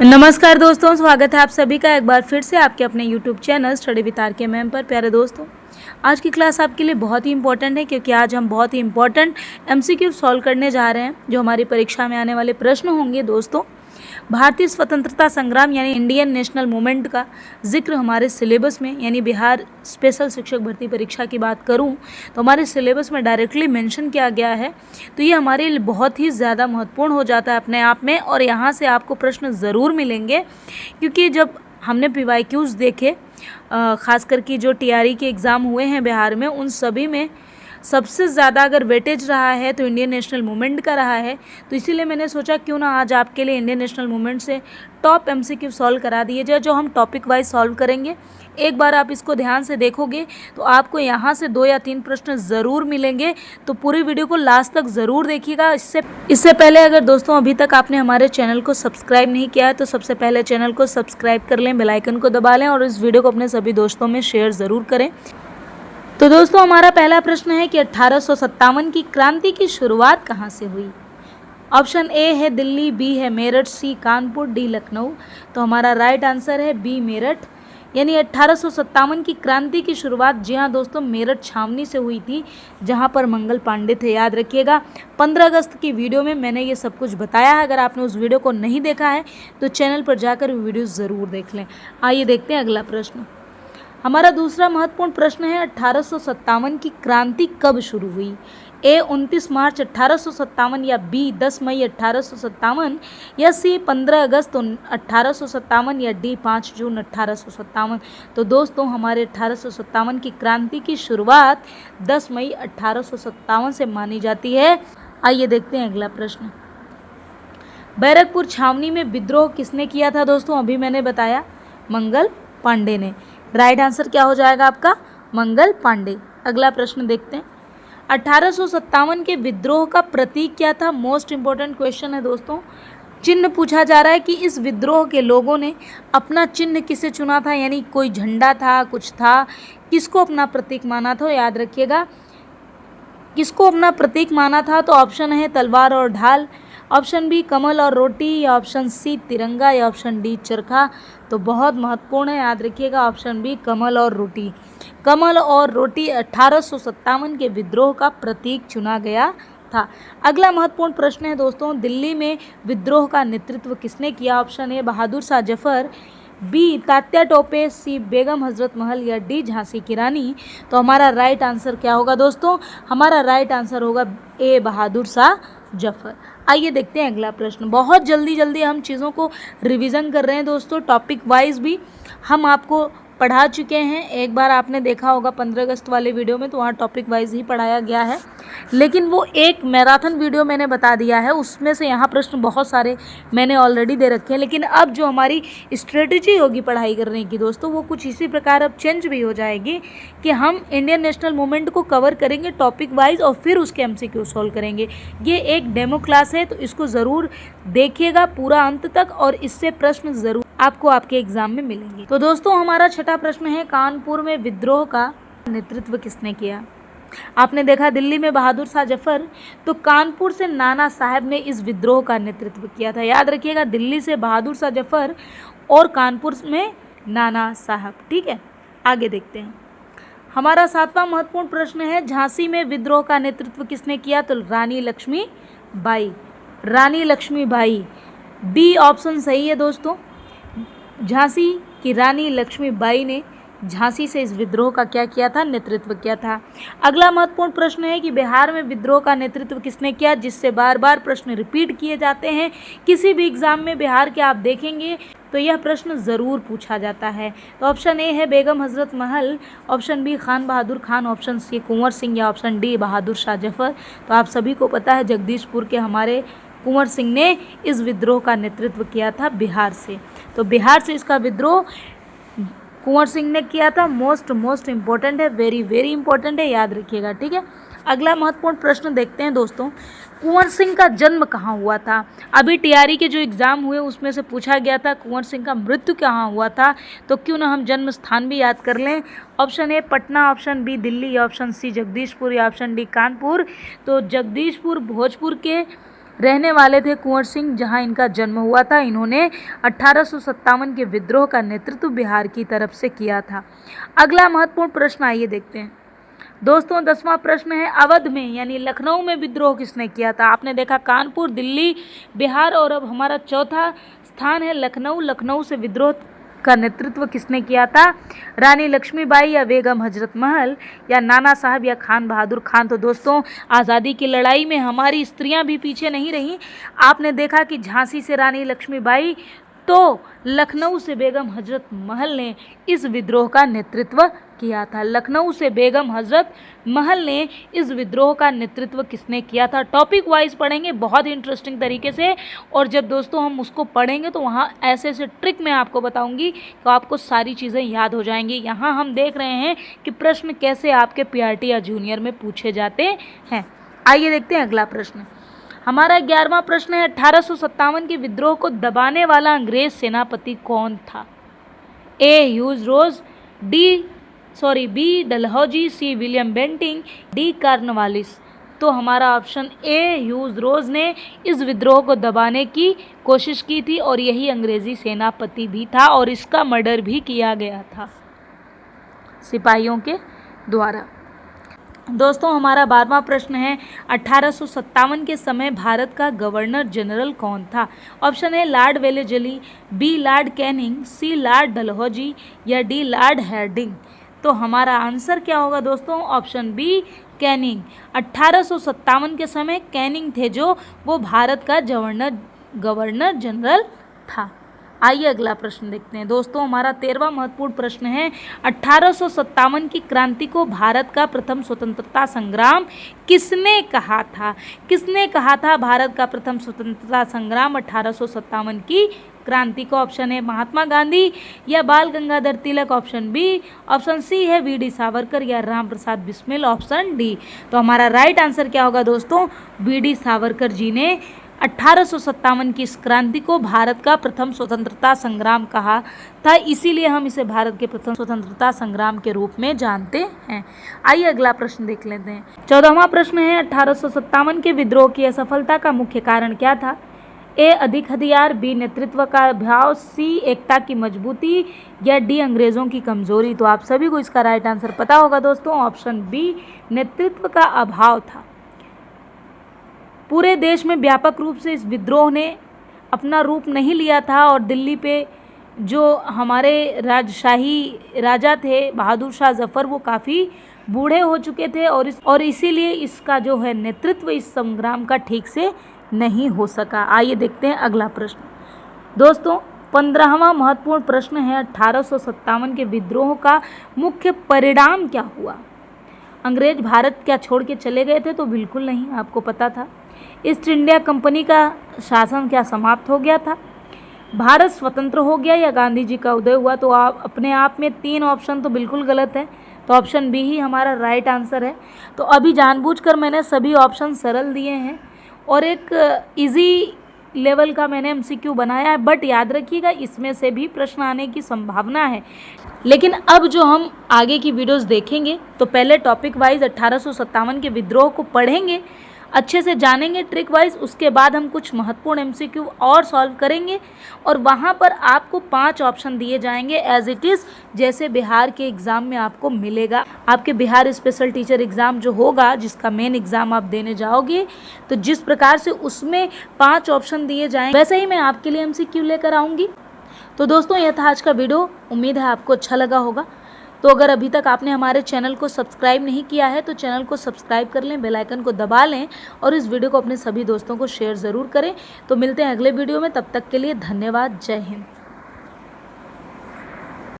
नमस्कार दोस्तों, स्वागत है आप सभी का एक बार फिर से आपके अपने YouTube channel study with R K ma'am पर। प्यारे दोस्तों, आज की क्लास आपके लिए बहुत ही इंपॉर्टेंट है क्योंकि आज हम बहुत ही इंपॉर्टेंट MCQ सॉल्व करने जा रहे हैं जो हमारी परीक्षा में आने वाले प्रश्न होंगे। दोस्तों, भारतीय स्वतंत्रता संग्राम यानी इंडियन नेशनल मूवमेंट का जिक्र हमारे सिलेबस में यानी बिहार स्पेशल शिक्षक भर्ती परीक्षा की बात करूं तो हमारे सिलेबस में डायरेक्टली मेंशन किया गया है। तो ये हमारे लिए बहुत ही ज़्यादा महत्वपूर्ण हो जाता है अपने आप में, और यहाँ से आपको प्रश्न ज़रूर मिलेंगे क्योंकि जब हमने PYQs देखे, ख़ास करके जो TRE के एग्ज़ाम हुए हैं बिहार में, उन सभी में सबसे ज़्यादा अगर वेटेज रहा है तो इंडियन नेशनल मूवमेंट का रहा है। तो इसीलिए मैंने सोचा क्यों ना आज आपके लिए इंडियन नेशनल मूवमेंट से टॉप MCQ सॉल्व करा दिए जाए, जो हम टॉपिक वाइज सॉल्व करेंगे। एक बार आप इसको ध्यान से देखोगे तो आपको यहाँ से 2 या 3 प्रश्न ज़रूर मिलेंगे। तो पूरी वीडियो को लास्ट तक ज़रूर देखिएगा। इससे पहले अगर दोस्तों अभी तक आपने हमारे चैनल को सब्सक्राइब नहीं किया है तो सबसे पहले चैनल को सब्सक्राइब कर लें, बेल आइकन को दबा लें और इस वीडियो को अपने सभी दोस्तों में शेयर ज़रूर करें। तो दोस्तों, हमारा पहला प्रश्न है कि 1857 की क्रांति की शुरुआत कहाँ से हुई। ऑप्शन ए है दिल्ली, बी है मेरठ, सी कानपुर, डी लखनऊ। तो हमारा राइट आंसर है बी मेरठ। यानी 1857 की क्रांति की शुरुआत, जी हाँ दोस्तों, मेरठ छावनी से हुई थी जहाँ पर मंगल पांडे थे। याद रखिएगा, 15 अगस्त की वीडियो में मैंने ये सब कुछ बताया है। अगर आपने उस वीडियो को नहीं देखा है तो चैनल पर जाकर वीडियो ज़रूर देख लें। आइए देखते हैं अगला प्रश्न। हमारा दूसरा महत्वपूर्ण प्रश्न है 1857 की क्रांति कब शुरू हुई। ए 29 मार्च 1857, या बी 10 मई 1857, या सी 15 अगस्त 1857, या डी 5 जून 1857। तो दोस्तों, हमारे 1857 की क्रांति की शुरुआत 10 मई 1857 से मानी जाती है। आइए देखते हैं अगला प्रश्न। बैरकपुर छावनी में विद्रोह किसने किया था। दोस्तों, अभी मैंने बताया मंगल पांडे ने। राइट आंसर क्या हो जाएगा आपका, मंगल पांडे। अगला प्रश्न देखते हैं। 1857 के विद्रोह का प्रतीक क्या था। मोस्ट इंपॉर्टेंट क्वेश्चन है दोस्तों। चिन्ह पूछा जा रहा है कि इस विद्रोह के लोगों ने अपना चिन्ह किसे चुना था, यानी कोई झंडा था, कुछ था, किसको अपना प्रतीक माना था। याद रखिएगा, किसको अपना प्रतीक माना था। तो ऑप्शन है तलवार और ढाल, ऑप्शन बी कमल और रोटी, या ऑप्शन सी तिरंगा, या ऑप्शन डी चरखा। तो बहुत महत्वपूर्ण है, याद रखिएगा, ऑप्शन बी कमल और रोटी। कमल और रोटी 1857 के विद्रोह का प्रतीक चुना गया था। अगला महत्वपूर्ण प्रश्न है दोस्तों, दिल्ली में विद्रोह का नेतृत्व किसने किया। Option A Bahadur Shah Zafar, B Tatya Tope, C Begum Hazrat Mahal, या डी झांसी की रानी। तो हमारा राइट आंसर क्या होगा दोस्तों, हमारा राइट आंसर होगा ए बहादुर शाह जफर। आइए देखते हैं अगला प्रश्न। बहुत जल्दी हम चीज़ों को रिवीजन कर रहे हैं दोस्तों, टॉपिक वाइज भी हम आपको पढ़ा चुके हैं। एक बार आपने देखा होगा 15 अगस्त वाले वीडियो में, तो वहाँ टॉपिक वाइज ही पढ़ाया गया है, लेकिन वो एक मैराथन वीडियो मैंने बता दिया है, उसमें से यहाँ प्रश्न बहुत सारे मैंने ऑलरेडी दे रखे हैं। लेकिन अब जो हमारी स्ट्रेटजी होगी पढ़ाई करने की दोस्तों, वो कुछ इसी प्रकार अब चेंज भी हो जाएगी कि हम इंडियन नेशनल मूवमेंट को कवर करेंगे टॉपिक वाइज और फिर उसके MCQ सॉल्व करेंगे। ये एक डेमो क्लास है, तो इसको ज़रूर देखिएगा पूरा अंत तक, और इससे प्रश्न ज़रूर आपको आपके एग्जाम में मिलेंगे। तो दोस्तों, हमारा छठा प्रश्न है, कानपुर में विद्रोह का नेतृत्व किसने किया। आपने देखा दिल्ली में बहादुर शाह जफर, तो कानपुर से नाना साहब ने इस विद्रोह का नेतृत्व किया था। याद रखिएगा, दिल्ली से बहादुर शाह जफर और कानपुर में नाना साहब। ठीक है, आगे देखते हैं। हमारा सातवां महत्वपूर्ण प्रश्न है, झांसी में विद्रोह का नेतृत्व किसने किया। तो रानी लक्ष्मीबाई, रानी लक्ष्मीबाई, बी ऑप्शन सही है दोस्तों। झांसी की रानी लक्ष्मीबाई ने झांसी से इस विद्रोह का क्या किया था, नेतृत्व किया था। अगला महत्वपूर्ण प्रश्न है कि बिहार में विद्रोह का नेतृत्व किसने किया, जिससे बार बार प्रश्न रिपीट किए जाते हैं। किसी भी एग्जाम में बिहार के आप देखेंगे तो यह प्रश्न ज़रूर पूछा जाता है। तो ऑप्शन ए है बेगम हजरत महल, ऑप्शन बी खान बहादुर खान, ऑप्शन सी कुंवर सिंह, या ऑप्शन डी बहादुर शाह जफर। तो आप सभी को पता है जगदीशपुर के हमारे कुंवर सिंह ने इस विद्रोह का नेतृत्व किया था बिहार से। तो बिहार से इसका विद्रोह कुंवर सिंह ने किया था। मोस्ट इम्पोर्टेंट है, वेरी इंपॉर्टेंट है, याद रखिएगा। ठीक है, अगला महत्वपूर्ण प्रश्न देखते हैं दोस्तों, कुंवर सिंह का जन्म कहाँ हुआ था। अभी TRE के जो एग्ज़ाम हुए उसमें से पूछा गया था कुंवर सिंह का मृत्यु कहाँ हुआ था। तो क्यों ना हम जन्म स्थान भी याद कर लें। Option A Patna, option B Delhi, या ऑप्शन सी जगदीशपुर, या ऑप्शन डी कानपुर। तो जगदीशपुर भोजपुर के रहने वाले थे कुंवर सिंह, जहां इनका जन्म हुआ था। इन्होंने 1857 के विद्रोह का नेतृत्व बिहार की तरफ से किया था। अगला महत्वपूर्ण प्रश्न आइए देखते हैं दोस्तों। 10वां प्रश्न है, अवध में यानी लखनऊ में विद्रोह किसने किया था? आपने देखा कानपुर, दिल्ली, बिहार और अब हमारा चौथा स्थान है लखनऊ। लखनऊ से विद्रोह का नेतृत्व किसने किया था? रानी लक्ष्मीबाई या बेगम हजरत महल या नाना साहब या खान बहादुर खान। तो दोस्तों आज़ादी की लड़ाई में हमारी स्त्रियां भी पीछे नहीं रहीं। आपने देखा कि झांसी से रानी लक्ष्मीबाई तो लखनऊ से बेगम हजरत महल ने इस विद्रोह का नेतृत्व किया था। लखनऊ से बेगम हजरत महल ने इस विद्रोह का नेतृत्व किसने किया था? टॉपिक वाइज पढ़ेंगे बहुत इंटरेस्टिंग तरीके से, और जब दोस्तों हम उसको पढ़ेंगे तो वहाँ ऐसे ऐसे ट्रिक मैं आपको बताऊंगी तो आपको सारी चीज़ें याद हो जाएंगी। यहाँ हम देख रहे हैं कि प्रश्न कैसे आपके पीआरटी या जूनियर में पूछे जाते हैं। आइए देखते हैं अगला प्रश्न। हमारा 11वां प्रश्न है, 1857 के विद्रोह को दबाने वाला अंग्रेज सेनापति कौन था? A Hugh Rose, B Dalhousie, C William Bentinck, D Cornwallis. तो हमारा ऑप्शन ए ह्यूज रोज ने इस विद्रोह को दबाने की कोशिश की थी और यही अंग्रेजी सेनापति भी था और इसका मर्डर भी किया गया था सिपाहियों के द्वारा। दोस्तों हमारा 12वां प्रश्न है, 1857 के समय भारत का गवर्नर जनरल कौन था? ऑप्शन है Lord Wellesley, B Lord Canning, C Lord Dalhousie या डी लॉर्ड हार्डिंग। तो हमारा आंसर क्या होगा दोस्तों? Option B Canning. 1857 के समय कैनिंग थे जो वो भारत का गवर्नर जनरल था। आइए अगला प्रश्न देखते हैं दोस्तों। हमारा 13वां महत्वपूर्ण प्रश्न है, 1857 की क्रांति को भारत का प्रथम स्वतंत्रता संग्राम किसने कहा था? किसने कहा था भारत का प्रथम स्वतंत्रता संग्राम 1857 की क्रांति को? ऑप्शन है महात्मा गांधी या बाल Gangadhar Tilak, option B, option C है वी.डी. सावरकर या राम प्रसाद बिस्मिल, ऑप्शन डी। तो हमारा राइट आंसर क्या होगा दोस्तों? वी.डी. सावरकर जी ने 1857 की इस क्रांति को भारत का प्रथम स्वतंत्रता संग्राम कहा था, इसीलिए हम इसे भारत के प्रथम स्वतंत्रता संग्राम के रूप में जानते हैं। आइए अगला प्रश्न देख लेते हैं। 14वां प्रश्न है, 1857 के विद्रोह की असफलता का मुख्य कारण क्या था? ए अधिक हथियार, बी नेतृत्व का अभाव, सी एकता की मजबूती या डी अंग्रेजों की कमजोरी। तो आप सभी को इसका राइट आंसर पता होगा दोस्तों, ऑप्शन बी नेतृत्व का अभाव था। पूरे देश में व्यापक रूप से इस विद्रोह ने अपना रूप नहीं लिया था और दिल्ली पे जो हमारे राजशाही राजा थे बहादुर शाह जफर, वो काफ़ी बूढ़े हो चुके थे और इसीलिए इसका जो है नेतृत्व इस संग्राम का ठीक से नहीं हो सका। आइए देखते हैं अगला प्रश्न दोस्तों। 15वां महत्वपूर्ण प्रश्न है, 1857 के विद्रोह का मुख्य परिणाम क्या हुआ? अंग्रेज भारत क्या छोड़ के चले गए थे? तो बिल्कुल नहीं, आपको पता था। ईस्ट इंडिया कंपनी का शासन क्या समाप्त हो गया था? भारत स्वतंत्र हो गया या गांधी जी का उदय हुआ? तो आप अपने आप में 3 ऑप्शन तो बिल्कुल गलत है, तो ऑप्शन बी ही हमारा राइट आंसर है। तो अभी जानबूझकर मैंने सभी ऑप्शन सरल दिए हैं और एक इजी लेवल का मैंने एमसीक्यू बनाया है, बट याद रखिएगा इसमें से भी प्रश्न आने की संभावना है। लेकिन अब जो हम आगे की वीडियोस देखेंगे तो पहले टॉपिक वाइज 1857 के विद्रोह को पढ़ेंगे, अच्छे से जानेंगे ट्रिक वाइज, उसके बाद हम कुछ महत्वपूर्ण एमसीक्यू और सॉल्व करेंगे और वहाँ पर आपको 5 ऑप्शन दिए जाएंगे एज इट इज़, जैसे बिहार के एग्ज़ाम में आपको मिलेगा। आपके बिहार स्पेशल टीचर एग्ज़ाम जो होगा, जिसका मेन एग्ज़ाम आप देने जाओगे, तो जिस प्रकार से उसमें 5 ऑप्शन दिए जाएंगे वैसे ही मैं आपके लिए एमसीक्यू लेकर आऊँगी। तो दोस्तों यह था आज का वीडियो, उम्मीद है आपको अच्छा लगा होगा। तो अगर अभी तक आपने हमारे चैनल को सब्सक्राइब नहीं किया है तो चैनल को सब्सक्राइब कर लें, बेल आइकन को दबा लें और इस वीडियो को अपने सभी दोस्तों को शेयर ज़रूर करें। तो मिलते हैं अगले वीडियो में, तब तक के लिए धन्यवाद। जय हिंद।